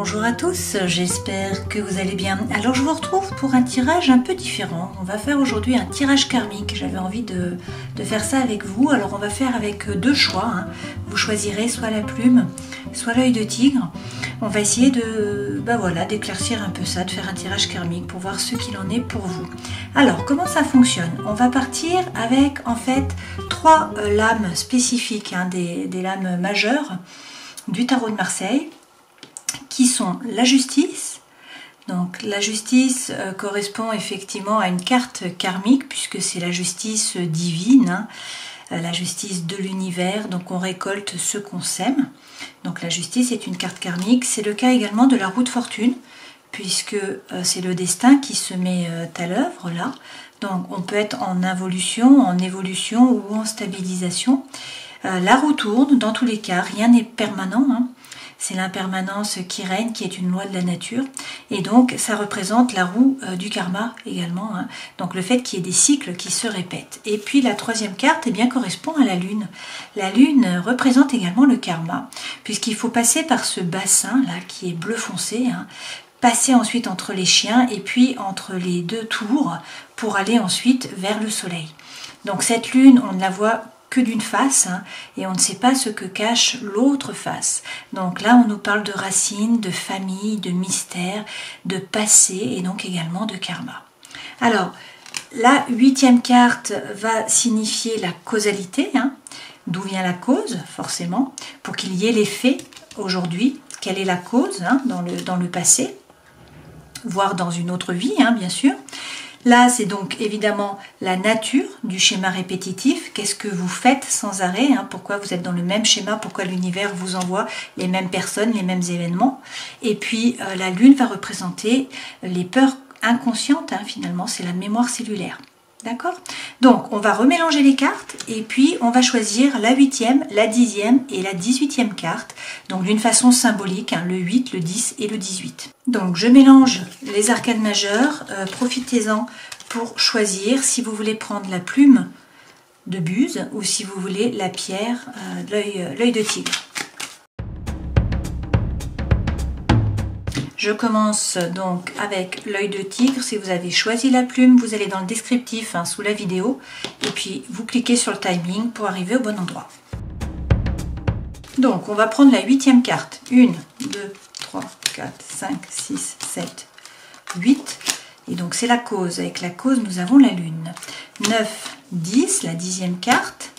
Bonjour à tous, j'espère que vous allez bien. Alors je vous retrouve pour un tirage un peu différent. On va faire aujourd'hui un tirage karmique. J'avais envie de faire ça avec vous. Alors on va faire avec deux choix. Vous choisirez soit la plume, soit l'œil de tigre. On va essayer d'éclaircir un peu ça, de faire un tirage karmique pour voir ce qu'il en est pour vous. Alors comment ça fonctionne? On va partir avec en fait trois lames spécifiques, des lames majeures du tarot de Marseille, qui sont la justice. Donc la justice correspond effectivement à une carte karmique puisque c'est la justice divine, la justice de l'univers, donc on récolte ce qu'on sème. Donc la justice est une carte karmique. C'est le cas également de la roue de fortune puisque c'est le destin qui se met à l'œuvre là. Donc on peut être en involution, en évolution ou en stabilisation. La roue tourne, dans tous les cas, rien n'est permanent. C'est l'impermanence qui règne, qui est une loi de la nature. Et donc, ça représente la roue du karma également. Donc, le fait qu'il y ait des cycles qui se répètent. Et puis, la troisième carte, correspond à la lune. La lune représente également le karma, puisqu'il faut passer par ce bassin-là, qui est bleu foncé, passer ensuite entre les chiens et puis entre les deux tours pour aller ensuite vers le soleil. Donc, cette lune, on ne la voit que d'une face, et on ne sait pas ce que cache l'autre face. Donc là, on nous parle de racines, de famille, de mystère, de passé, et donc également de karma. Alors, la huitième carte va signifier la causalité, d'où vient la cause, forcément, pour qu'il y ait l'effet aujourd'hui. Quelle est la cause dans le passé, voire dans une autre vie, bien sûr. Là, c'est donc évidemment la nature du schéma répétitif. Qu'est-ce que vous faites sans arrêt? Pourquoi vous êtes dans le même schéma? Pourquoi l'univers vous envoie les mêmes personnes, les mêmes événements? Et puis, la lune va représenter les peurs inconscientes, finalement. C'est la mémoire cellulaire. D'accord? Donc, on va remélanger les cartes et puis on va choisir la 8e, la 10e et la 18e carte. Donc, d'une façon symbolique, le 8, le 10 et le 18. Donc, je mélange les arcanes majeures. Profitez-en pour choisir si vous voulez prendre la plume de Buse ou si vous voulez la pierre, l'œil de tigre. Je commence donc avec l'œil de tigre. Si vous avez choisi la plume, vous allez dans le descriptif sous la vidéo et puis vous cliquez sur le timing pour arriver au bon endroit. Donc on va prendre la 8e carte. 1, 2, 3, 4, 5, 6, 7, 8. Et donc c'est la cause. Avec la cause, nous avons la lune. 9, 10, la 10e carte.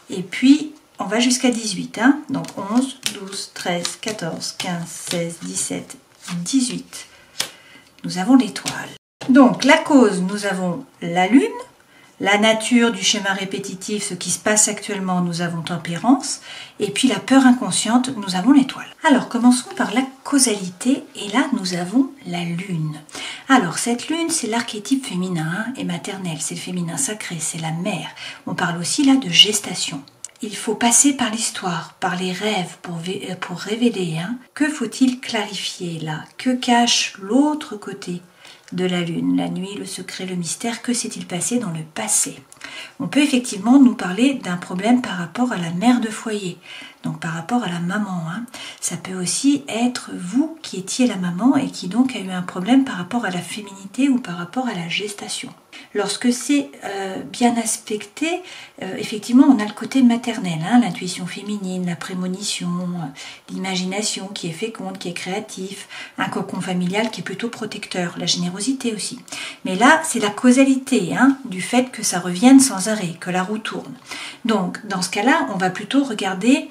Et puis on va jusqu'à 18. Donc 11, 12, 13, 14, 15, 16, 17, 18. Nous avons l'étoile. Donc la cause, nous avons la lune, la nature du schéma répétitif, ce qui se passe actuellement, nous avons tempérance, et puis la peur inconsciente, nous avons l'étoile. Alors commençons par la causalité, et là nous avons la lune. Alors cette lune, c'est l'archétype féminin et maternel, c'est le féminin sacré, c'est la mère. On parle aussi là de gestation. Il faut passer par l'histoire, par les rêves pour révéler. Que faut-il clarifier là? Que cache l'autre côté de la lune? La nuit, le secret, le mystère, que s'est-il passé dans le passé? On peut effectivement nous parler d'un problème par rapport à la mère de foyer, donc par rapport à la maman. Ça peut aussi être vous qui étiez la maman et qui donc a eu un problème par rapport à la féminité ou par rapport à la gestation. Lorsque c'est bien aspecté, effectivement, on a le côté maternel, l'intuition féminine, la prémonition, l'imagination qui est féconde, qui est créatif, un cocon familial qui est plutôt protecteur, la générosité aussi. Mais là, c'est la causalité du fait que ça revienne sans arrêt, que la roue tourne. Donc, dans ce cas-là, on va plutôt regarder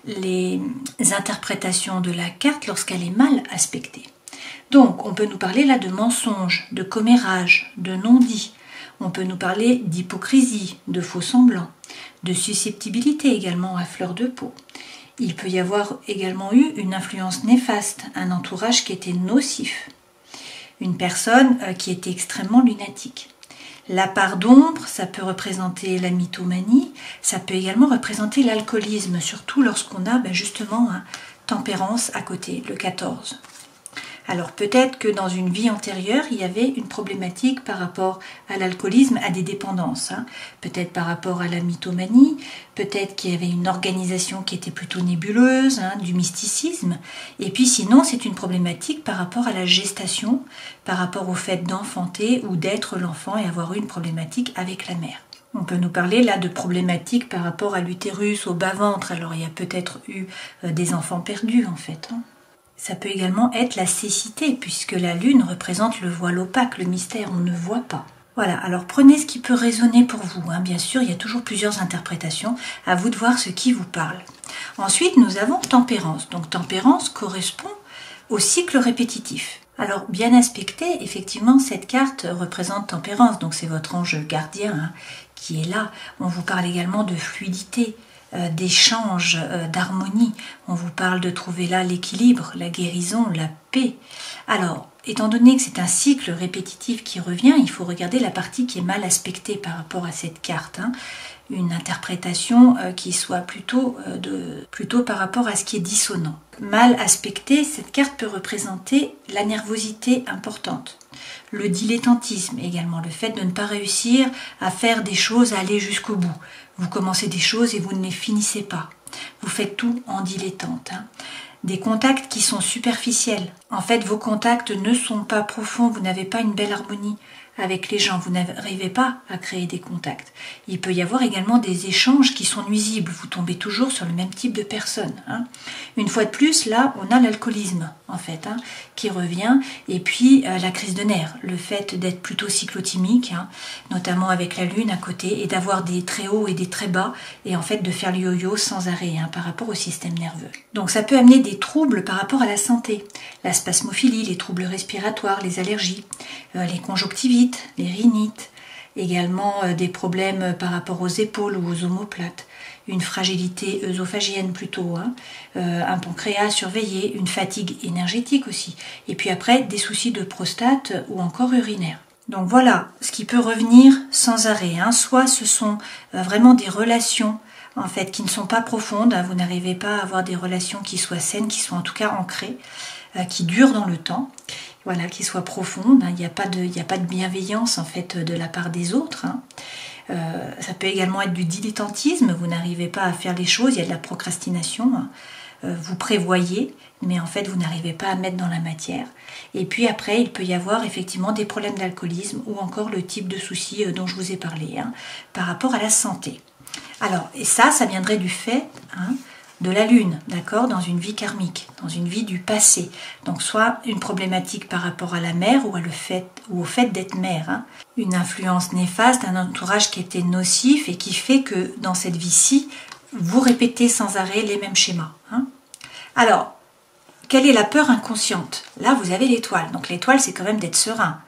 les interprétations de la carte lorsqu'elle est mal aspectée. Donc, on peut nous parler là de mensonges, de commérage, de non-dit. On peut nous parler d'hypocrisie, de faux semblants, de susceptibilité également à fleur de peau. Il peut y avoir également eu une influence néfaste, un entourage qui était nocif, une personne qui était extrêmement lunatique. La part d'ombre, ça peut représenter la mythomanie, ça peut également représenter l'alcoolisme, surtout lorsqu'on a justement tempérance à côté, le 14. Alors peut-être que dans une vie antérieure, il y avait une problématique par rapport à l'alcoolisme, à des dépendances, hein. Peut-être par rapport à la mythomanie, peut-être qu'il y avait une organisation qui était plutôt nébuleuse, hein, du mysticisme. Et puis sinon, c'est une problématique par rapport à la gestation, par rapport au fait d'enfanter ou d'être l'enfant et avoir eu une problématique avec la mère. On peut nous parler là de problématiques par rapport à l'utérus, au bas-ventre. Alors il y a peut-être eu des enfants perdus en fait, hein. Ça peut également être la cécité, puisque la lune représente le voile opaque, le mystère, on ne voit pas. Voilà, alors prenez ce qui peut résonner pour vous, hein. Bien sûr, il y a toujours plusieurs interprétations, à vous de voir ce qui vous parle. Ensuite, nous avons tempérance. Donc tempérance correspond au cycle répétitif. Alors, bien aspecté, effectivement, cette carte représente tempérance, donc c'est votre ange gardien, hein, qui est là. On vous parle également de fluidité, d'échange, d'harmonie. On vous parle de trouver là l'équilibre, la guérison, la paix. Alors, étant donné que c'est un cycle répétitif qui revient, il faut regarder la partie qui est mal aspectée par rapport à cette carte, hein. Une interprétation qui soit plutôt par rapport à ce qui est dissonant. Mal aspectée, cette carte peut représenter la nervosité importante, le dilettantisme également, le fait de ne pas réussir à faire des choses, à aller jusqu'au bout. Vous commencez des choses et vous ne les finissez pas. Vous faites tout en dilettante, hein. Des contacts qui sont superficiels. En fait, vos contacts ne sont pas profonds, vous n'avez pas une belle harmonie avec les gens, vous n'arrivez pas à créer des contacts. Il peut y avoir également des échanges qui sont nuisibles, vous tombez toujours sur le même type de personne, hein. Une fois de plus, là, on a l'alcoolisme, en fait, hein, qui revient, et puis la crise de nerfs, le fait d'être plutôt cyclotimique, hein, notamment avec la lune à côté, et d'avoir des très hauts et des très bas, et en fait de faire le yo-yo sans arrêt, hein, par rapport au système nerveux. Donc ça peut amener des troubles par rapport à la santé, la spasmophilie, les troubles respiratoires, les allergies, les conjonctivites, les rhinites, également des problèmes par rapport aux épaules ou aux omoplates, une fragilité œsophagienne plutôt, hein, un pancréas surveillé, une fatigue énergétique aussi, et puis après des soucis de prostate ou encore urinaire. Donc voilà ce qui peut revenir sans arrêt, hein. Soit ce sont vraiment des relations en fait qui ne sont pas profondes, hein, vous n'arrivez pas à avoir des relations qui soient saines, qui soient en tout cas ancrées, qui durent dans le temps. Voilà, qui soit profonde, hein. Il n'y a pas de bienveillance en fait de la part des autres, hein. Ça peut également être du dilettantisme, vous n'arrivez pas à faire les choses, il y a de la procrastination, hein. Vous prévoyez, mais en fait vous n'arrivez pas à mettre dans la matière. Et puis après, il peut y avoir effectivement des problèmes d'alcoolisme ou encore le type de soucis dont je vous ai parlé, hein, par rapport à la santé. Alors, et ça viendrait du fait, hein, de la lune, d'accord, dans une vie karmique, dans une vie du passé. Donc soit une problématique par rapport à la mère ou au fait d'être mère, hein. Une influence néfaste, un entourage qui était nocif et qui fait que dans cette vie-ci, vous répétez sans arrêt les mêmes schémas, hein. Alors, quelle est la peur inconsciente? Là, vous avez l'étoile. Donc l'étoile, c'est quand même d'être serein,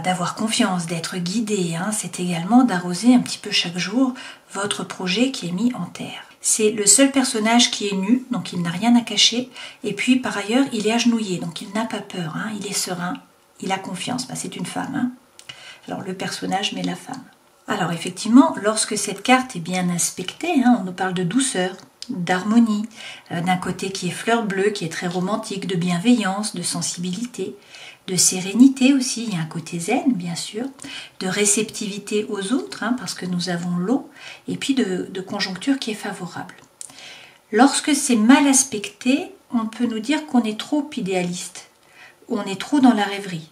d'avoir confiance, d'être guidé, hein. C'est également d'arroser un petit peu chaque jour votre projet qui est mis en terre. C'est le seul personnage qui est nu, donc il n'a rien à cacher. Et puis par ailleurs, il est agenouillé, donc il n'a pas peur, hein. Il est serein, il a confiance. C'est une femme, hein. Alors le personnage, mais la femme. Alors effectivement, lorsque cette carte est bien aspectée, hein, on nous parle de douceur, d'harmonie, d'un côté qui est fleur bleue, qui est très romantique, de bienveillance, de sensibilité, de sérénité aussi, il y a un côté zen bien sûr, de réceptivité aux autres, hein, parce que nous avons l'eau, et puis de conjoncture qui est favorable. Lorsque c'est mal aspecté, on peut nous dire qu'on est trop idéaliste, on est trop dans la rêverie.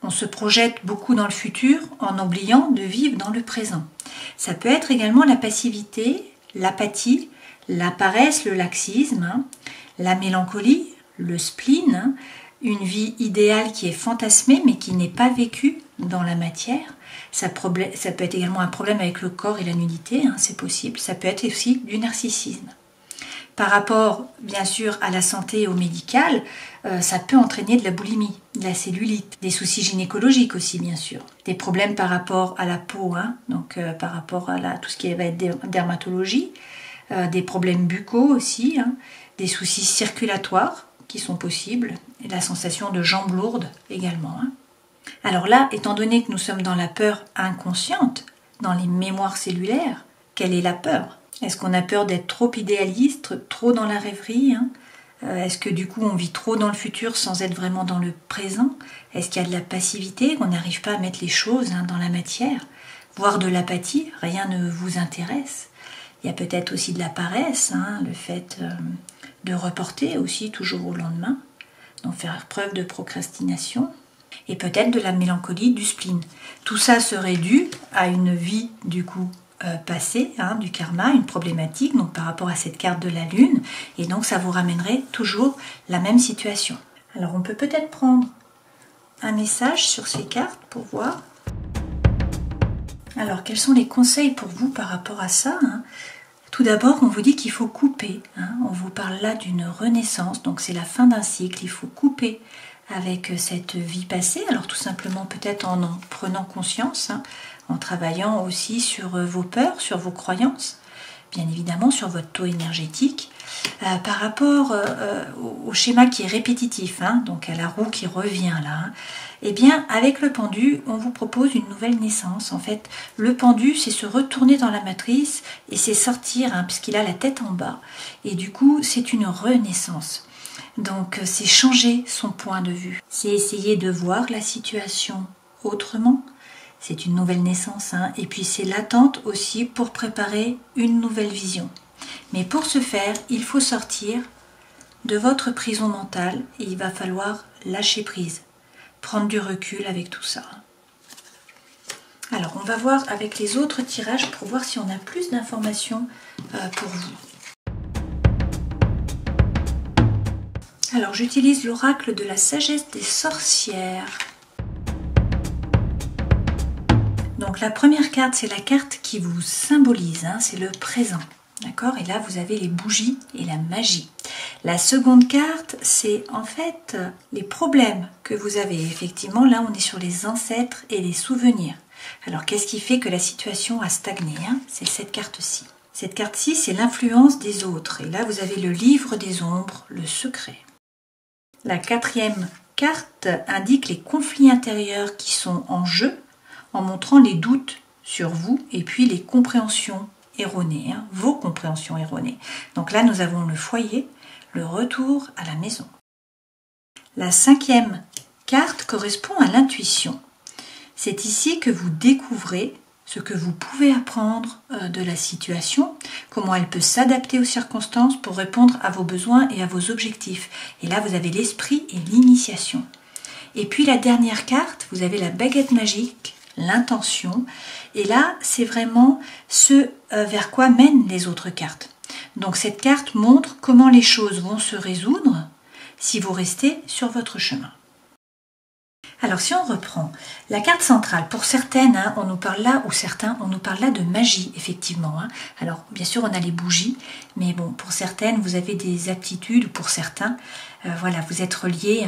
On se projette beaucoup dans le futur en oubliant de vivre dans le présent. Ça peut être également la passivité, l'apathie, la paresse, le laxisme, hein, la mélancolie, le spleen, hein, une vie idéale qui est fantasmée mais qui n'est pas vécue dans la matière. Ça peut être également un problème avec le corps et la nudité, hein, c'est possible. Ça peut être aussi du narcissisme. Par rapport, bien sûr, à la santé et au médical, ça peut entraîner de la boulimie, de la cellulite, des soucis gynécologiques aussi, bien sûr. Des problèmes par rapport à la peau, hein, donc par rapport à tout ce qui va être dermatologie, des problèmes buccaux aussi, hein, des soucis circulatoires qui sont possibles, et la sensation de jambes lourdes également, hein. Alors là, étant donné que nous sommes dans la peur inconsciente, dans les mémoires cellulaires, quelle est la peur? Est-ce qu'on a peur d'être trop idéaliste, trop dans la rêverie, hein, Est-ce que du coup on vit trop dans le futur sans être vraiment dans le présent? Est-ce qu'il y a de la passivité, qu'on n'arrive pas à mettre les choses dans la matière? Voire de l'apathie, rien ne vous intéresse. Il y a peut-être aussi de la paresse, le fait de reporter aussi toujours au lendemain, donc faire preuve de procrastination, et peut-être de la mélancolie, du spleen. Tout ça serait dû à une vie du coup passée, du karma, une problématique donc par rapport à cette carte de la lune, et donc ça vous ramènerait toujours la même situation. Alors on peut peut-être prendre un message sur ces cartes pour voir. Alors quels sont les conseils pour vous par rapport à ça? Tout d'abord, on vous dit qu'il faut couper. On vous parle là d'une renaissance, donc c'est la fin d'un cycle. Il faut couper avec cette vie passée. Alors tout simplement peut-être en prenant conscience, en travaillant aussi sur vos peurs, sur vos croyances, bien évidemment sur votre taux énergétique, par rapport au schéma qui est répétitif, donc à la roue qui revient là. Eh bien, avec le pendu, on vous propose une nouvelle naissance. En fait, le pendu, c'est se retourner dans la matrice et c'est sortir, puisqu'il a la tête en bas. Et du coup, c'est une renaissance. Donc, c'est changer son point de vue. C'est essayer de voir la situation autrement. C'est une nouvelle naissance. Et puis, c'est l'attente aussi pour préparer une nouvelle vision. Mais pour ce faire, il faut sortir de votre prison mentale et il va falloir lâcher prise. Prendre du recul avec tout ça. Alors, on va voir avec les autres tirages pour voir si on a plus d'informations pour vous. Alors, j'utilise l'oracle de la sagesse des sorcières. Donc, la première carte, c'est la carte qui vous symbolise, c'est le présent. D'accord? Et là, vous avez les bougies et la magie. La seconde carte, c'est en fait les problèmes que vous avez. Effectivement, là, on est sur les ancêtres et les souvenirs. Alors, qu'est-ce qui fait que la situation a stagné? C'est cette carte-ci. Cette carte-ci, c'est l'influence des autres. Et là, vous avez le livre des ombres, le secret. La quatrième carte indique les conflits intérieurs qui sont en jeu, en montrant les doutes sur vous et puis les compréhensions erronées, vos compréhensions erronées. Donc là, nous avons le foyer, le retour à la maison. La cinquième carte correspond à l'intuition. C'est ici que vous découvrez ce que vous pouvez apprendre de la situation, comment elle peut s'adapter aux circonstances pour répondre à vos besoins et à vos objectifs. Et là, vous avez l'esprit et l'initiation. Et puis la dernière carte, vous avez la baguette magique, l'intention. Et là, c'est vraiment ce vers quoi mènent les autres cartes. Donc cette carte montre comment les choses vont se résoudre si vous restez sur votre chemin. Alors si on reprend la carte centrale, pour certaines, on nous parle là, ou certains, on nous parle là de magie, effectivement. Alors bien sûr, on a les bougies, mais bon, pour certaines, vous avez des aptitudes, ou pour certains, voilà, vous êtes reliés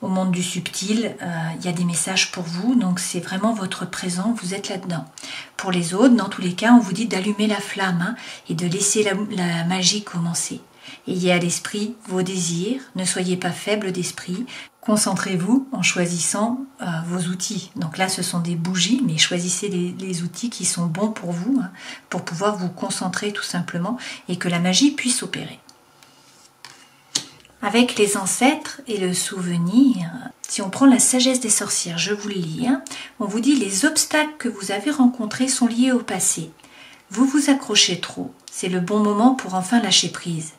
au monde du subtil, il y a des messages pour vous, donc c'est vraiment votre présent, vous êtes là-dedans. Pour les autres, dans tous les cas, on vous dit d'allumer la flamme et de laisser la magie commencer. Ayez à l'esprit vos désirs, ne soyez pas faible d'esprit, concentrez-vous en choisissant vos outils. Donc là, ce sont des bougies, mais choisissez les outils qui sont bons pour vous, pour pouvoir vous concentrer tout simplement et que la magie puisse opérer. Avec les ancêtres et le souvenir, si on prend la sagesse des sorcières, je vous le lis, on vous dit les obstacles que vous avez rencontrés sont liés au passé. Vous vous accrochez trop, c'est le bon moment pour enfin lâcher prise.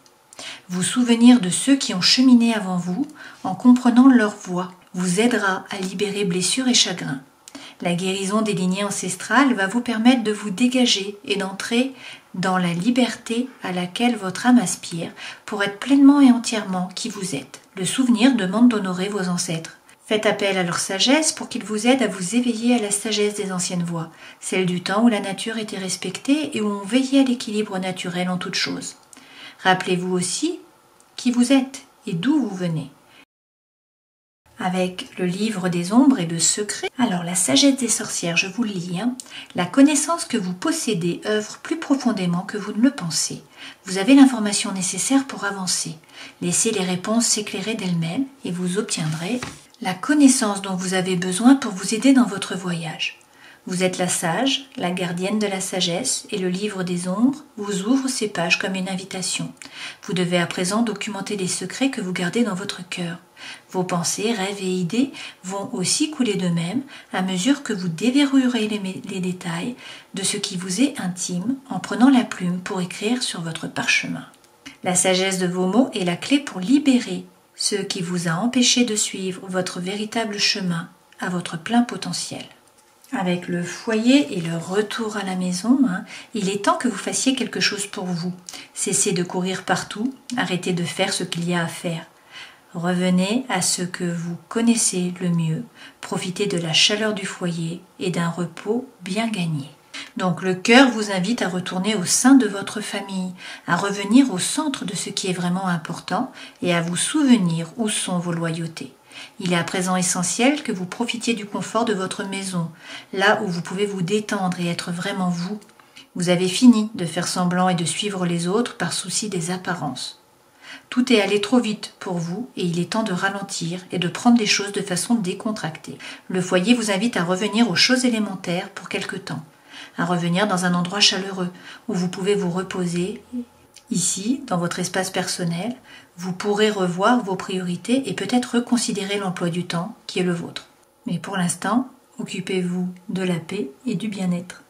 Vous souvenir de ceux qui ont cheminé avant vous en comprenant leur voie vous aidera à libérer blessures et chagrins. La guérison des lignées ancestrales va vous permettre de vous dégager et d'entrer dans la liberté à laquelle votre âme aspire pour être pleinement et entièrement qui vous êtes. Le souvenir demande d'honorer vos ancêtres. Faites appel à leur sagesse pour qu'ils vous aident à vous éveiller à la sagesse des anciennes voies, celle du temps où la nature était respectée et où on veillait à l'équilibre naturel en toutes choses. Rappelez-vous aussi qui vous êtes et d'où vous venez. Avec le livre des ombres et le secret, alors la sagesse des sorcières, je vous le lis, la connaissance que vous possédez œuvre plus profondément que vous ne le pensez. Vous avez l'information nécessaire pour avancer. Laissez les réponses s'éclairer d'elles-mêmes et vous obtiendrez la connaissance dont vous avez besoin pour vous aider dans votre voyage. Vous êtes la sage, la gardienne de la sagesse, et le livre des ombres vous ouvre ses pages comme une invitation. Vous devez à présent documenter les secrets que vous gardez dans votre cœur. Vos pensées, rêves et idées vont aussi couler d'eux-mêmes à mesure que vous déverrouillerez les détails de ce qui vous est intime en prenant la plume pour écrire sur votre parchemin. La sagesse de vos mots est la clé pour libérer ce qui vous a empêché de suivre votre véritable chemin à votre plein potentiel. Avec le foyer et le retour à la maison, il est temps que vous fassiez quelque chose pour vous. Cessez de courir partout, arrêtez de faire ce qu'il y a à faire. Revenez à ce que vous connaissez le mieux, profitez de la chaleur du foyer et d'un repos bien gagné. Donc le cœur vous invite à retourner au sein de votre famille, à revenir au centre de ce qui est vraiment important et à vous souvenir où sont vos loyautés. Il est à présent essentiel que vous profitiez du confort de votre maison, là où vous pouvez vous détendre et être vraiment vous. Vous avez fini de faire semblant et de suivre les autres par souci des apparences. Tout est allé trop vite pour vous et il est temps de ralentir et de prendre les choses de façon décontractée. Le foyer vous invite à revenir aux choses élémentaires pour quelque temps, à revenir dans un endroit chaleureux où vous pouvez vous reposer. Ici, dans votre espace personnel, vous pourrez revoir vos priorités et peut-être reconsidérer l'emploi du temps qui est le vôtre. Mais pour l'instant, occupez-vous de la paix et du bien-être.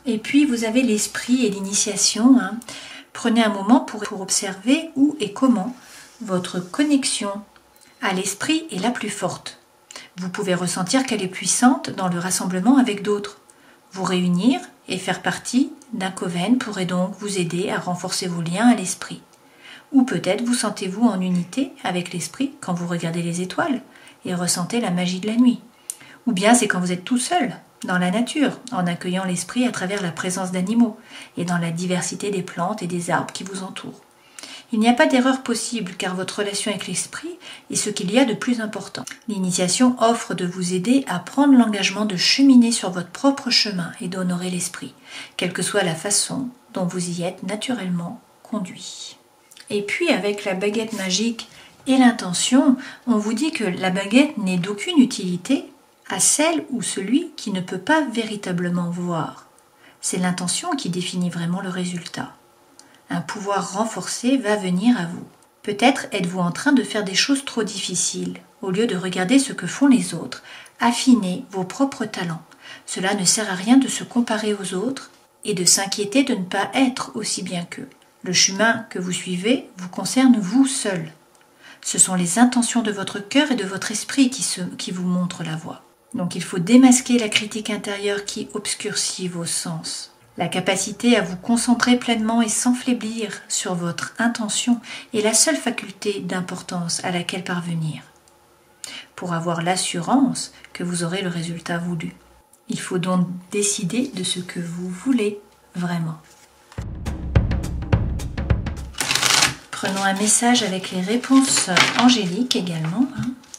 Et puis, vous avez l'esprit et l'initiation. Prenez un moment pour observer où et comment votre connexion à l'esprit est la plus forte. Vous pouvez ressentir qu'elle est puissante dans le rassemblement avec d'autres. Vous réunir et faire partie d'un coven pourrait donc vous aider à renforcer vos liens à l'esprit. Ou peut-être vous sentez-vous en unité avec l'esprit quand vous regardez les étoiles et ressentez la magie de la nuit. Ou bien c'est quand vous êtes tout seul, dans la nature, en accueillant l'esprit à travers la présence d'animaux et dans la diversité des plantes et des arbres qui vous entourent. Il n'y a pas d'erreur possible car votre relation avec l'esprit est ce qu'il y a de plus important. L'initiation offre de vous aider à prendre l'engagement de cheminer sur votre propre chemin et d'honorer l'esprit, quelle que soit la façon dont vous y êtes naturellement conduit. Et puis avec la baguette magique et l'intention, on vous dit que la baguette n'est d'aucune utilité à celle ou celui qui ne peut pas véritablement voir. C'est l'intention qui définit vraiment le résultat. Un pouvoir renforcé va venir à vous. Peut-être êtes-vous en train de faire des choses trop difficiles. Au lieu de regarder ce que font les autres, affinez vos propres talents. Cela ne sert à rien de se comparer aux autres et de s'inquiéter de ne pas être aussi bien qu'eux. Le chemin que vous suivez vous concerne vous seul. Ce sont les intentions de votre cœur et de votre esprit qui vous montrent la voie. Donc il faut démasquer la critique intérieure qui obscurcit vos sens. La capacité à vous concentrer pleinement et sans faiblir sur votre intention est la seule faculté d'importance à laquelle parvenir, pour avoir l'assurance que vous aurez le résultat voulu. Il faut donc décider de ce que vous voulez vraiment. Prenons un message avec les réponses angéliques également.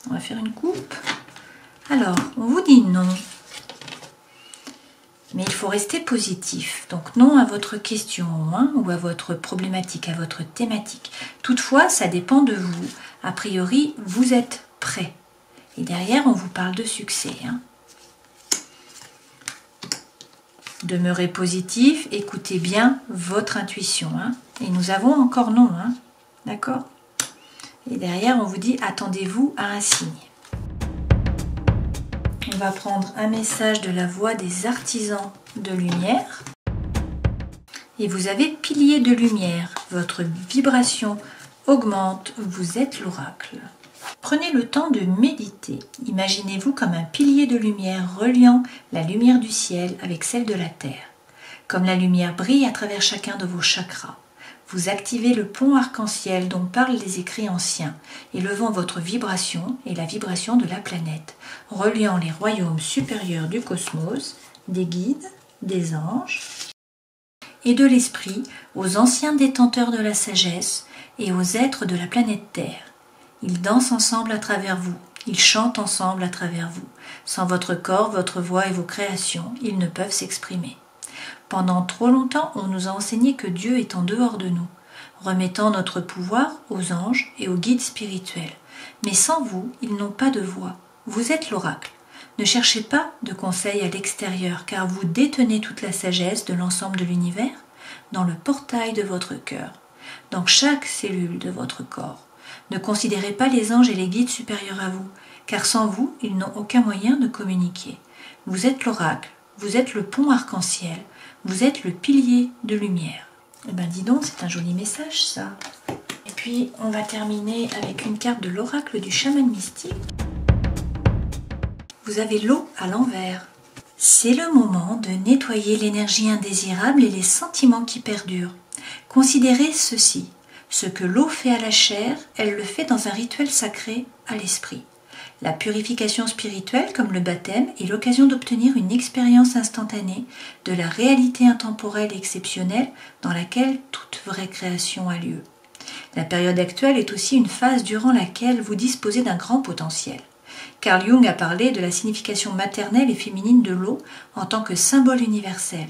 On va faire une coupe. Alors, on vous dit non. Mais il faut rester positif. Donc non à votre question ou à votre problématique, à votre thématique. Toutefois, ça dépend de vous. A priori, vous êtes prêt. Et derrière, on vous parle de succès. Demeurez positif, écoutez bien votre intuition. Et nous avons encore non. D'accord? Et derrière, on vous dit attendez-vous à un signe. On va prendre un message de la voix des artisans de lumière. Et vous avez pilier de lumière. Votre vibration augmente. Vous êtes l'oracle. Prenez le temps de méditer. Imaginez-vous comme un pilier de lumière reliant la lumière du ciel avec celle de la terre. Comme la lumière brille à travers chacun de vos chakras. Vous activez le pont arc-en-ciel dont parlent les écrits anciens, élevant votre vibration et la vibration de la planète, reliant les royaumes supérieurs du cosmos, des guides, des anges et de l'esprit aux anciens détenteurs de la sagesse et aux êtres de la planète Terre. Ils dansent ensemble à travers vous, ils chantent ensemble à travers vous. Sans votre corps, votre voix et vos créations, ils ne peuvent s'exprimer. Pendant trop longtemps, on nous a enseigné que Dieu est en dehors de nous, remettant notre pouvoir aux anges et aux guides spirituels. Mais sans vous, ils n'ont pas de voix. Vous êtes l'oracle. Ne cherchez pas de conseils à l'extérieur, car vous détenez toute la sagesse de l'ensemble de l'univers dans le portail de votre cœur, dans chaque cellule de votre corps. Ne considérez pas les anges et les guides supérieurs à vous, car sans vous, ils n'ont aucun moyen de communiquer. Vous êtes l'oracle, vous êtes le pont arc-en-ciel, vous êtes le pilier de lumière. Eh ben dis donc, c'est un joli message ça. Et puis, on va terminer avec une carte de l'oracle du chaman mystique. Vous avez l'eau à l'envers. C'est le moment de nettoyer l'énergie indésirable et les sentiments qui perdurent. Considérez ceci. Ce que l'eau fait à la chair, elle le fait dans un rituel sacré à l'esprit. La purification spirituelle, comme le baptême, est l'occasion d'obtenir une expérience instantanée de la réalité intemporelle et exceptionnelle dans laquelle toute vraie création a lieu. La période actuelle est aussi une phase durant laquelle vous disposez d'un grand potentiel. Carl Jung a parlé de la signification maternelle et féminine de l'eau en tant que symbole universel.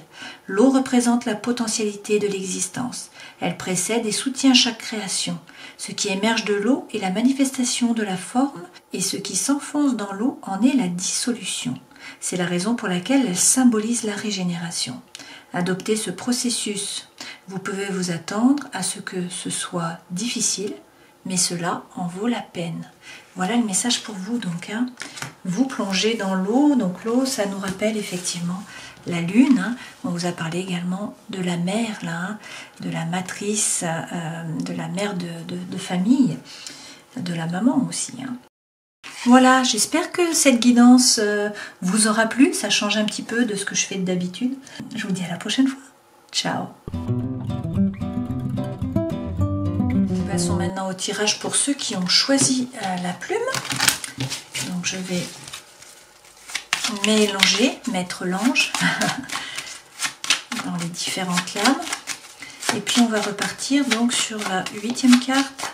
L'eau représente la potentialité de l'existence. Elle précède et soutient chaque création. Ce qui émerge de l'eau est la manifestation de la forme et ce qui s'enfonce dans l'eau en est la dissolution. C'est la raison pour laquelle elle symbolise la régénération. Adoptez ce processus. Vous pouvez vous attendre à ce que ce soit difficile, mais cela en vaut la peine. Voilà le message pour vous donc. Vous plongez dans l'eau, donc l'eau ça nous rappelle effectivement la lune. On vous a parlé également de la mère, là, de la matrice, de la mère de famille, de la maman aussi. Voilà, j'espère que cette guidance vous aura plu, ça change un petit peu de ce que je fais d'habitude. Je vous dis à la prochaine fois. Ciao. Passons maintenant au tirage pour ceux qui ont choisi la plume. Donc je vais mélanger, mettre l'ange dans les différentes lames. Et puis on va repartir donc sur la 8e carte.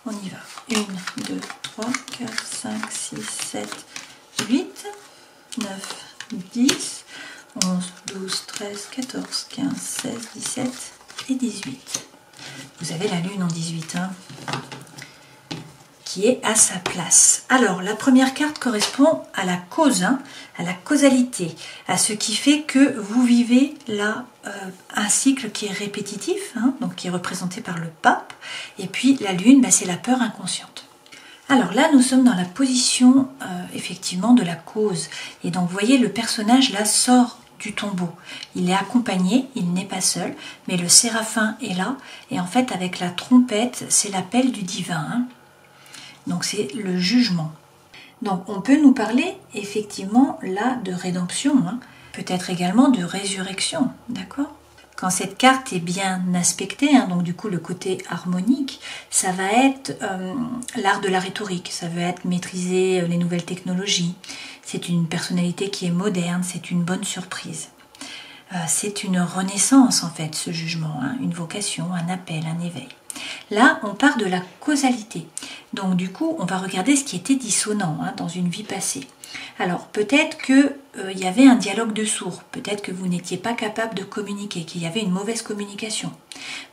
On y va. 1, 2, 3, 4, 5, 6, 7, 8, 9, 10, 11, 12, 13, 14, 15, 16, 17 et 18. Vous avez la lune en 18, qui est à sa place. Alors, la première carte correspond à la cause, à la causalité, à ce qui fait que vous vivez là un cycle qui est répétitif, donc qui est représenté par le pape, et puis la lune, c'est la peur inconsciente. Alors là, nous sommes dans la position, effectivement, de la cause. Et donc, vous voyez, le personnage là sort du tombeau. Il est accompagné, il n'est pas seul, mais le séraphin est là, et en fait avec la trompette, c'est l'appel du divin. Donc c'est le jugement. Donc on peut nous parler effectivement là de rédemption, peut-être également de résurrection, d'accord? Quand cette carte est bien aspectée, donc du coup le côté harmonique, ça va être l'art de la rhétorique, ça va être maîtriser les nouvelles technologies. C'est une personnalité qui est moderne, c'est une bonne surprise. C'est une renaissance en fait, ce jugement, une vocation, un appel, un éveil. Là, on part de la causalité. Donc du coup, on va regarder ce qui était dissonant dans une vie passée. Alors peut-être qu'il y avait un dialogue de sourds, peut-être que vous n'étiez pas capable de communiquer, qu'il y avait une mauvaise communication.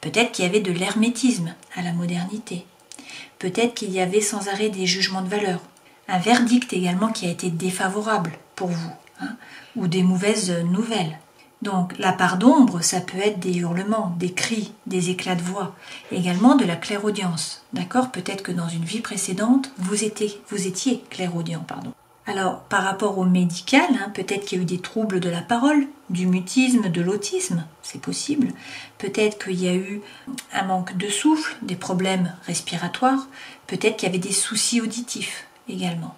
Peut-être qu'il y avait de l'hermétisme à la modernité. Peut-être qu'il y avait sans arrêt des jugements de valeur. Un verdict également qui a été défavorable pour vous, ou des mauvaises nouvelles. Donc la part d'ombre, ça peut être des hurlements, des cris, des éclats de voix, également de la clairaudience. D'accord? Peut-être que dans une vie précédente, vous étiez clairaudient, pardon. Alors par rapport au médical, peut-être qu'il y a eu des troubles de la parole, du mutisme, de l'autisme, c'est possible. Peut-être qu'il y a eu un manque de souffle, des problèmes respiratoires, peut-être qu'il y avait des soucis auditifs également.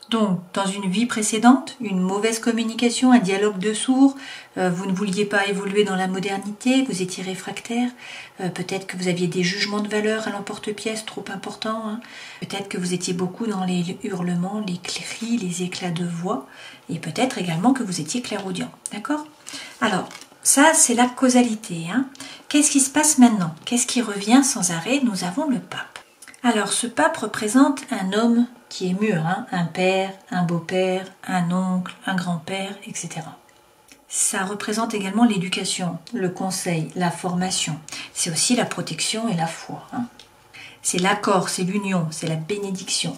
Donc, dans une vie précédente, une mauvaise communication, un dialogue de sourds, vous ne vouliez pas évoluer dans la modernité, vous étiez réfractaire, peut-être que vous aviez des jugements de valeur à l'emporte-pièce trop importants, peut-être que vous étiez beaucoup dans les hurlements, les cris, les éclats de voix, et peut-être également que vous étiez clairaudient, d'accord? Alors, ça c'est la causalité. Qu'est-ce qui se passe maintenant? Qu'est-ce qui revient sans arrêt? Nous avons le pape. Alors, ce pape représente un homme qui est mûr, un père, un beau-père, un oncle, un grand-père, etc. Ça représente également l'éducation, le conseil, la formation. C'est aussi la protection et la foi. C'est l'accord, c'est l'union, c'est la bénédiction.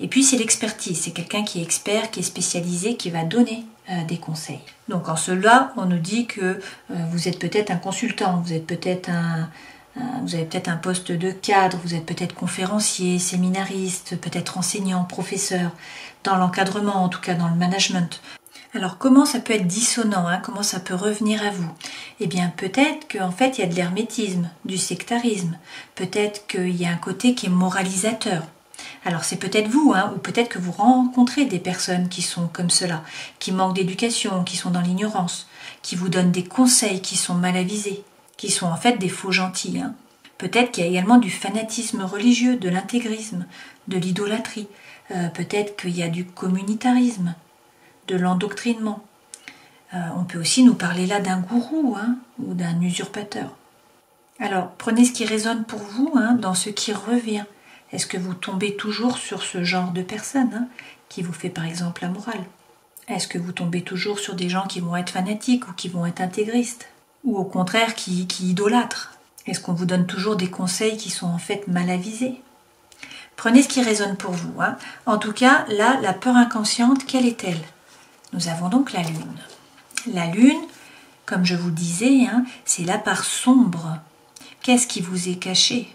Et puis c'est l'expertise, c'est quelqu'un qui est expert, qui est spécialisé, qui va donner des conseils. Donc en cela, on nous dit que vous êtes peut-être un consultant, vous êtes peut-être vous avez peut-être un poste de cadre, vous êtes peut-être conférencier, séminariste, peut-être enseignant, professeur, dans l'encadrement, en tout cas dans le management. Alors comment ça peut être dissonant, hein, comment ça peut revenir à vous? Eh bien peut-être qu'en fait il y a de l'hermétisme, du sectarisme, peut-être qu'il y a un côté qui est moralisateur. Alors c'est peut-être vous, hein, ou peut-être que vous rencontrez des personnes qui sont comme cela, qui manquent d'éducation, qui sont dans l'ignorance, qui vous donnent des conseils qui sont mal avisés, qui sont en fait des faux gentils. Hein. Peut-être qu'il y a également du fanatisme religieux, de l'intégrisme, de l'idolâtrie, peut-être qu'il y a du communautarisme, de l'endoctrinement. On peut aussi nous parler là d'un gourou, hein, ou d'un usurpateur. Alors prenez ce qui résonne pour vous, hein, dans ce qui revient. Est-ce que vous tombez toujours sur ce genre de personne, hein, qui vous fait par exemple la morale? Est-ce que vous tombez toujours sur des gens qui vont être fanatiques ou qui vont être intégristes? Ou au contraire qui idolâtrent? Est-ce qu'on vous donne toujours des conseils qui sont en fait mal avisés? Prenez ce qui résonne pour vous. Hein. En tout cas, là, la peur inconsciente, quelle est-elle? Nous avons donc la lune. La lune, comme je vous disais, hein, c'est la part sombre. Qu'est-ce qui vous est caché?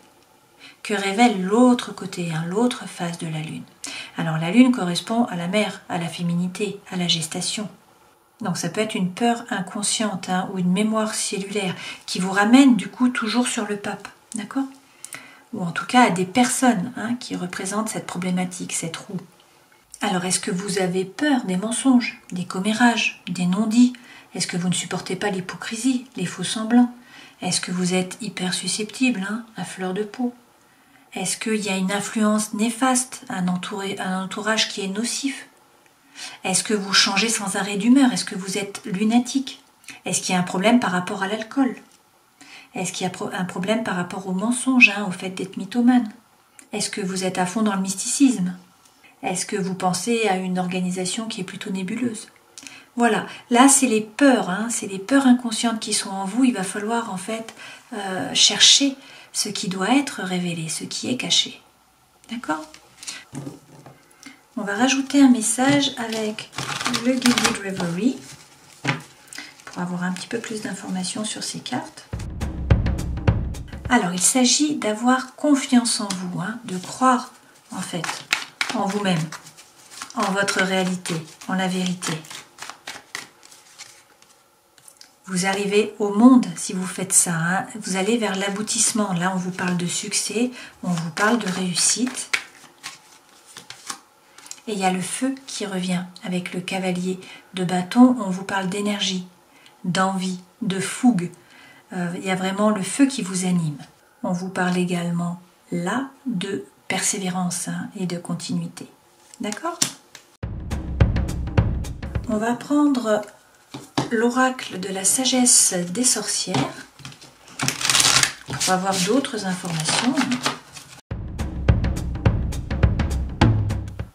Que révèle l'autre côté, hein, l'autre face de la lune? Alors la lune correspond à la mère, à la féminité, à la gestation. Donc ça peut être une peur inconsciente, hein, ou une mémoire cellulaire qui vous ramène du coup toujours sur le pape, d'accord? Ou en tout cas à des personnes, hein, qui représentent cette problématique, cette roue. Alors est-ce que vous avez peur des mensonges, des commérages, des non-dits? Est-ce que vous ne supportez pas l'hypocrisie, les faux semblants? Est-ce que vous êtes hyper susceptible, hein, à fleur de peau? Est-ce qu'il y a une influence néfaste, un entourage qui est nocif? Est-ce que vous changez sans arrêt d'humeur? Est-ce que vous êtes lunatique? Est-ce qu'il y a un problème par rapport à l'alcool? Est-ce qu'il y a un problème par rapport au mensonge, hein, au fait d'être mythomane? Est-ce que vous êtes à fond dans le mysticisme? Est-ce que vous pensez à une organisation qui est plutôt nébuleuse? Voilà, là c'est les peurs, hein, c'est les peurs inconscientes qui sont en vous. Il va falloir en fait chercher ce qui doit être révélé, ce qui est caché. D'accord? On va rajouter un message avec le Guided Reverie pour avoir un petit peu plus d'informations sur ces cartes. Alors, il s'agit d'avoir confiance en vous, hein, de croire en fait en vous-même, en votre réalité, en la vérité. Vous arrivez au monde si vous faites ça, hein. Vous allez vers l'aboutissement. Là, on vous parle de succès, on vous parle de réussite. Et il y a le feu qui revient avec le cavalier de bâton. On vous parle d'énergie, d'envie, de fougue. Il y a vraiment le feu qui vous anime. On vous parle également là de persévérance, hein, et de continuité. D'accord? On va prendre l'oracle de la sagesse des sorcières pour avoir d'autres informations.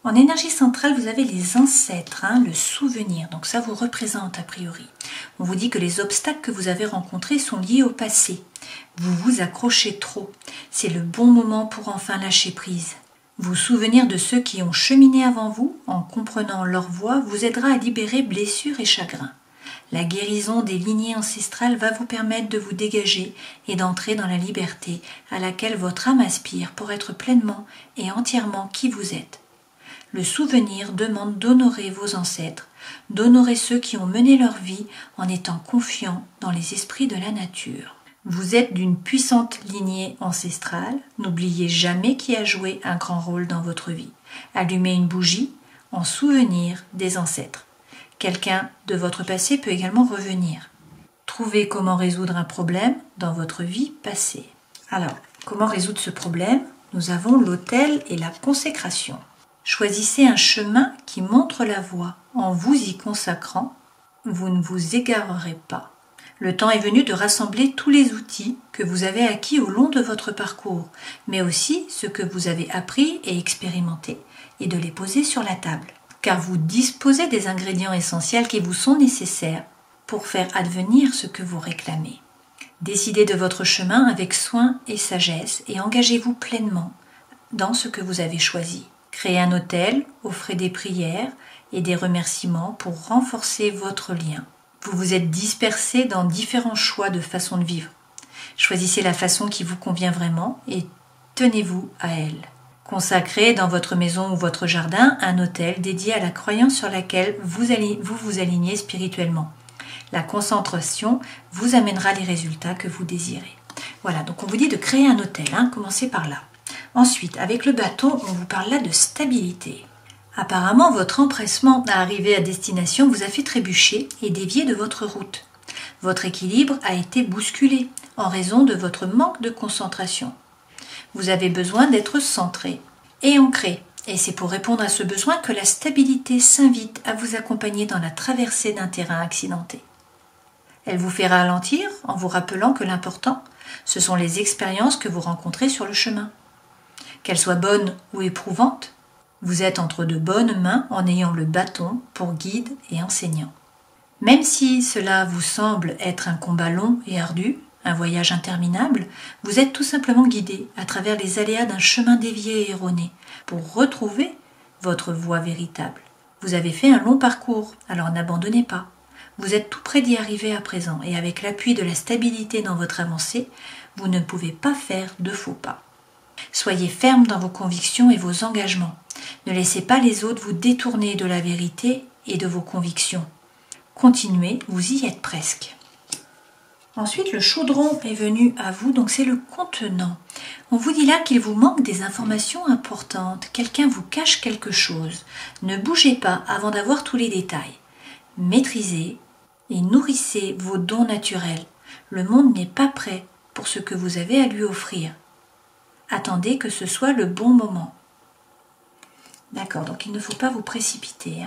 En énergie centrale, vous avez les ancêtres, hein, le souvenir. Donc ça vous représente a priori. On vous dit que les obstacles que vous avez rencontrés sont liés au passé. Vous vous accrochez trop. C'est le bon moment pour enfin lâcher prise. Vous souvenir de ceux qui ont cheminé avant vous, en comprenant leur voie, vous aidera à libérer blessures et chagrins. La guérison des lignées ancestrales va vous permettre de vous dégager et d'entrer dans la liberté à laquelle votre âme aspire pour être pleinement et entièrement qui vous êtes. Le souvenir demande d'honorer vos ancêtres, d'honorer ceux qui ont mené leur vie en étant confiants dans les esprits de la nature. Vous êtes d'une puissante lignée ancestrale, n'oubliez jamais qui a joué un grand rôle dans votre vie. Allumez une bougie en souvenir des ancêtres. Quelqu'un de votre passé peut également revenir. Trouvez comment résoudre un problème dans votre vie passée. Alors, comment résoudre ce problème? Nous avons l'autel et la consécration. Choisissez un chemin qui montre la voie. En vous y consacrant, vous ne vous égarerez pas. Le temps est venu de rassembler tous les outils que vous avez acquis au long de votre parcours, mais aussi ce que vous avez appris et expérimenté, et de les poser sur la table. Car vous disposez des ingrédients essentiels qui vous sont nécessaires pour faire advenir ce que vous réclamez. Décidez de votre chemin avec soin et sagesse et engagez-vous pleinement dans ce que vous avez choisi. Créez un autel, offrez des prières et des remerciements pour renforcer votre lien. Vous vous êtes dispersé dans différents choix de façon de vivre. Choisissez la façon qui vous convient vraiment et tenez-vous à elle. Consacrez dans votre maison ou votre jardin un autel dédié à la croyance sur laquelle vous vous alignez spirituellement. La concentration vous amènera les résultats que vous désirez. Voilà, donc on vous dit de créer un autel, commencez par là. Ensuite, avec le bâton, on vous parle là de stabilité. Apparemment, votre empressement à arriver à destination vous a fait trébucher et dévier de votre route. Votre équilibre a été bousculé en raison de votre manque de concentration. Vous avez besoin d'être centré et ancré. Et c'est pour répondre à ce besoin que la stabilité s'invite à vous accompagner dans la traversée d'un terrain accidenté. Elle vous fait ralentir en vous rappelant que l'important, ce sont les expériences que vous rencontrez sur le chemin. Qu'elles soient bonnes ou éprouvantes, vous êtes entre de bonnes mains en ayant le bâton pour guide et enseignant. Même si cela vous semble être un combat long et ardu, un voyage interminable, vous êtes tout simplement guidé à travers les aléas d'un chemin dévié et erroné pour retrouver votre voie véritable. Vous avez fait un long parcours, alors n'abandonnez pas. Vous êtes tout près d'y arriver à présent et avec l'appui de la stabilité dans votre avancée, vous ne pouvez pas faire de faux pas. Soyez ferme dans vos convictions et vos engagements. Ne laissez pas les autres vous détourner de la vérité et de vos convictions. Continuez, vous y êtes presque. Ensuite, le chaudron est venu à vous, donc c'est le contenant. On vous dit là qu'il vous manque des informations importantes. Quelqu'un vous cache quelque chose. Ne bougez pas avant d'avoir tous les détails. Maîtrisez et nourrissez vos dons naturels. Le monde n'est pas prêt pour ce que vous avez à lui offrir. Attendez que ce soit le bon moment. D'accord, donc il ne faut pas vous précipiter.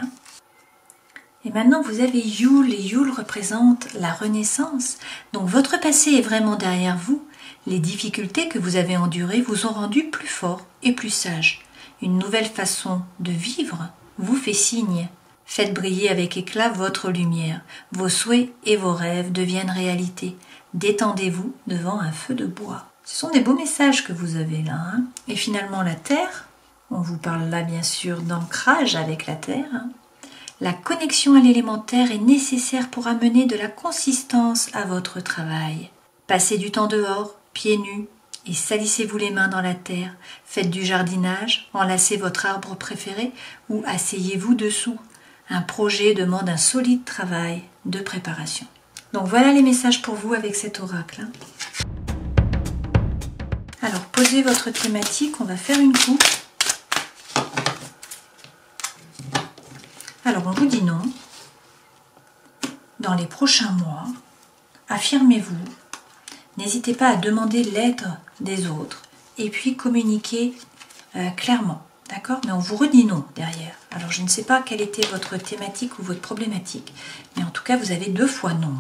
Et maintenant, vous avez Yule, et Yule représente la renaissance. Donc votre passé est vraiment derrière vous. Les difficultés que vous avez endurées vous ont rendu plus fort et plus sage. Une nouvelle façon de vivre vous fait signe. Faites briller avec éclat votre lumière. Vos souhaits et vos rêves deviennent réalité. Détendez-vous devant un feu de bois. Ce sont des beaux messages que vous avez là. Et finalement, la terre, on vous parle là bien sûr d'ancrage avec la terre. La connexion à l'élémentaire est nécessaire pour amener de la consistance à votre travail. Passez du temps dehors, pieds nus, et salissez-vous les mains dans la terre. Faites du jardinage, enlacez votre arbre préféré ou asseyez-vous dessous. Un projet demande un solide travail de préparation. Donc voilà les messages pour vous avec cet oracle. Alors posez votre thématique, on va faire une coupe. Alors on vous dit non. Dans les prochains mois, affirmez-vous. N'hésitez pas à demander l'aide des autres et puis communiquer clairement. D'accord? Mais on vous redit non derrière. Alors je ne sais pas quelle était votre thématique ou votre problématique, mais en tout cas vous avez 2 fois non.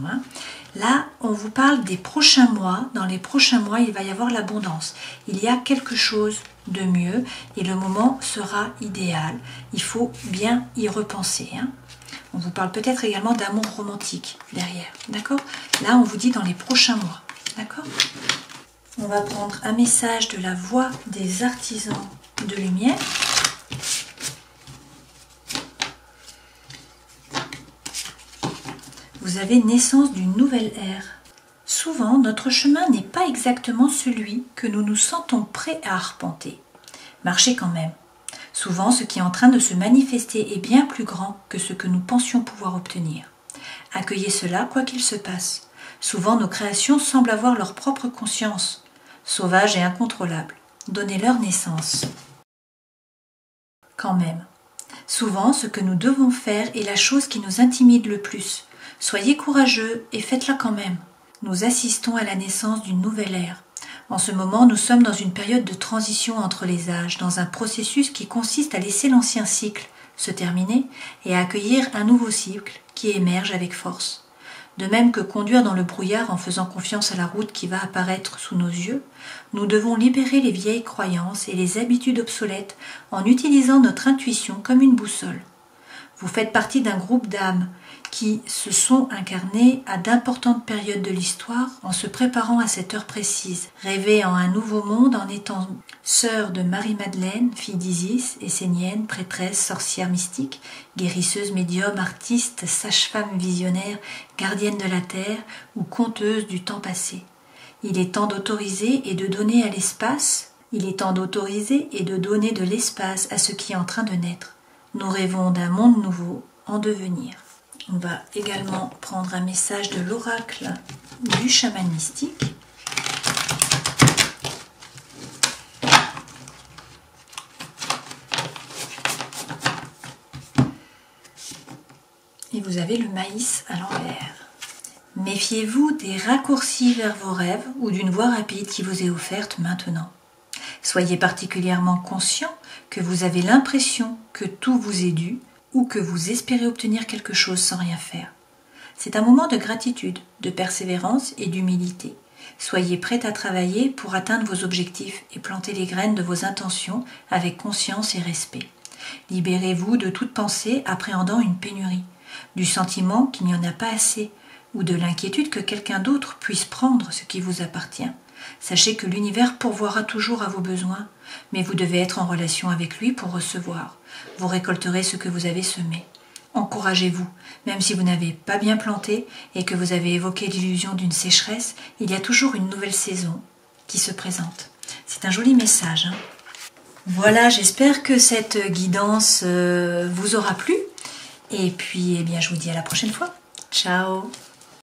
Là, on vous parle des prochains mois. Dans les prochains mois, il va y avoir l'abondance. Il y a quelque chose de mieux et le moment sera idéal. Il faut bien y repenser. On vous parle peut-être également d'amour romantique derrière. D'accord? Là, on vous dit dans les prochains mois. D'accord? On va prendre un message de la voix des artisans de lumière. Vous avez naissance d'une nouvelle ère. Souvent, notre chemin n'est pas exactement celui que nous nous sentons prêts à arpenter. Marchez quand même. Souvent, ce qui est en train de se manifester est bien plus grand que ce que nous pensions pouvoir obtenir. Accueillez cela, quoi qu'il se passe. Souvent, nos créations semblent avoir leur propre conscience, sauvage et incontrôlable. Donnez-leur naissance. Quand même. Souvent, ce que nous devons faire est la chose qui nous intimide le plus. Soyez courageux et faites-la quand même. Nous assistons à la naissance d'une nouvelle ère. En ce moment, nous sommes dans une période de transition entre les âges, dans un processus qui consiste à laisser l'ancien cycle se terminer et à accueillir un nouveau cycle qui émerge avec force. De même que conduire dans le brouillard en faisant confiance à la route qui va apparaître sous nos yeux, nous devons libérer les vieilles croyances et les habitudes obsolètes en utilisant notre intuition comme une boussole. Vous faites partie d'un groupe d'âmes qui se sont incarnés à d'importantes périodes de l'histoire en se préparant à cette heure précise, rêvaient en un nouveau monde en étant sœurs de Marie-Madeleine, fille d'Isis, essénienne, prêtresse, sorcière mystique, guérisseuse, médium, artiste, sage-femme visionnaire, gardienne de la terre ou conteuse du temps passé. Il est temps d'autoriser et de donner à l'espace, il est temps d'autoriser et de donner de l'espace à ce qui est en train de naître. Nous rêvons d'un monde nouveau en devenir. On va également prendre un message de l'oracle du chaman mystique. Et vous avez le maïs à l'envers. Méfiez-vous des raccourcis vers vos rêves ou d'une voie rapide qui vous est offerte maintenant. Soyez particulièrement conscient que vous avez l'impression que tout vous est dû ou que vous espérez obtenir quelque chose sans rien faire. C'est un moment de gratitude, de persévérance et d'humilité. Soyez prêt à travailler pour atteindre vos objectifs et planter les graines de vos intentions avec conscience et respect. Libérez-vous de toute pensée appréhendant une pénurie, du sentiment qu'il n'y en a pas assez ou de l'inquiétude que quelqu'un d'autre puisse prendre ce qui vous appartient. Sachez que l'univers pourvoira toujours à vos besoins, mais vous devez être en relation avec lui pour recevoir. Vous récolterez ce que vous avez semé. Encouragez-vous, même si vous n'avez pas bien planté et que vous avez évoqué l'illusion d'une sécheresse, il y a toujours une nouvelle saison qui se présente. C'est un joli message, hein. Voilà, j'espère que cette guidance vous aura plu. Et puis, eh bien, je vous dis à la prochaine fois. Ciao!